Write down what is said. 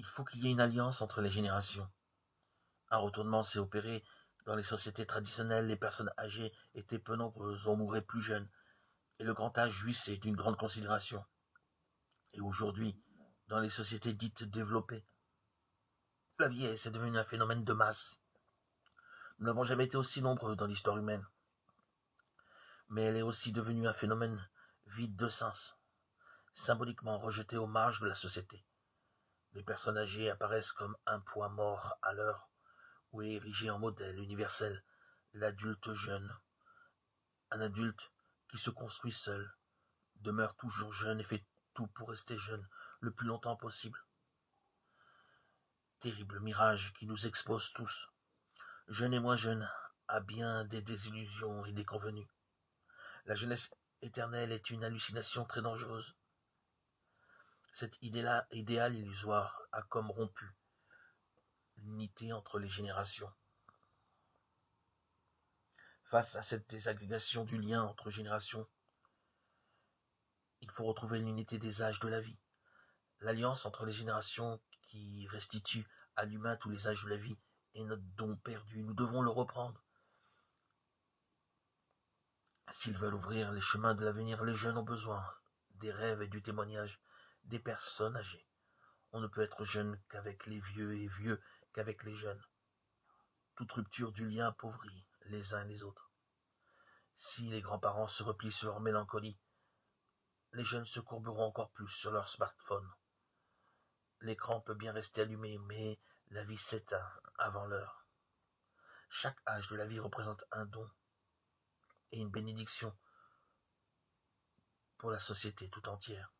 Il faut qu'il y ait une alliance entre les générations. Un retournement s'est opéré dans les sociétés traditionnelles, les personnes âgées étaient peu nombreuses, on mourait plus jeune, et le grand âge jouissait d'une grande considération. Et aujourd'hui, dans les sociétés dites développées, la vieillesse est devenue un phénomène de masse. Nous n'avons jamais été aussi nombreux dans l'histoire humaine, mais elle est aussi devenue un phénomène vide de sens, symboliquement rejeté aux marges de la société. Les personnes âgées apparaissent comme un poids mort à l'heure où est érigé en modèle universel l'adulte jeune, un adulte qui se construit seul, demeure toujours jeune et fait tout pour rester jeune le plus longtemps possible. Terrible mirage qui nous expose tous, jeunes et moins jeunes, à bien des désillusions et des convenus. La jeunesse éternelle est une hallucination très dangereuse. Cet idéal illusoire a comme rompu l'unité entre les générations. Face à cette désagrégation du lien entre générations, il faut retrouver l'unité des âges de la vie, l'alliance entre les générations qui restitue à l'humain tous les âges de la vie est notre don perdu. Nous devons le reprendre. S'ils veulent ouvrir les chemins de l'avenir, les jeunes ont besoin des rêves et du témoignage des personnes âgées. On ne peut être jeune qu'avec les vieux et vieux qu'avec les jeunes. Toute rupture du lien appauvrit les uns et les autres. Si les grands-parents se replient sur leur mélancolie, les jeunes se courberont encore plus sur leur smartphone. L'écran peut bien rester allumé, mais la vie s'éteint avant l'heure. Chaque âge de la vie représente un don et une bénédiction pour la société tout entière.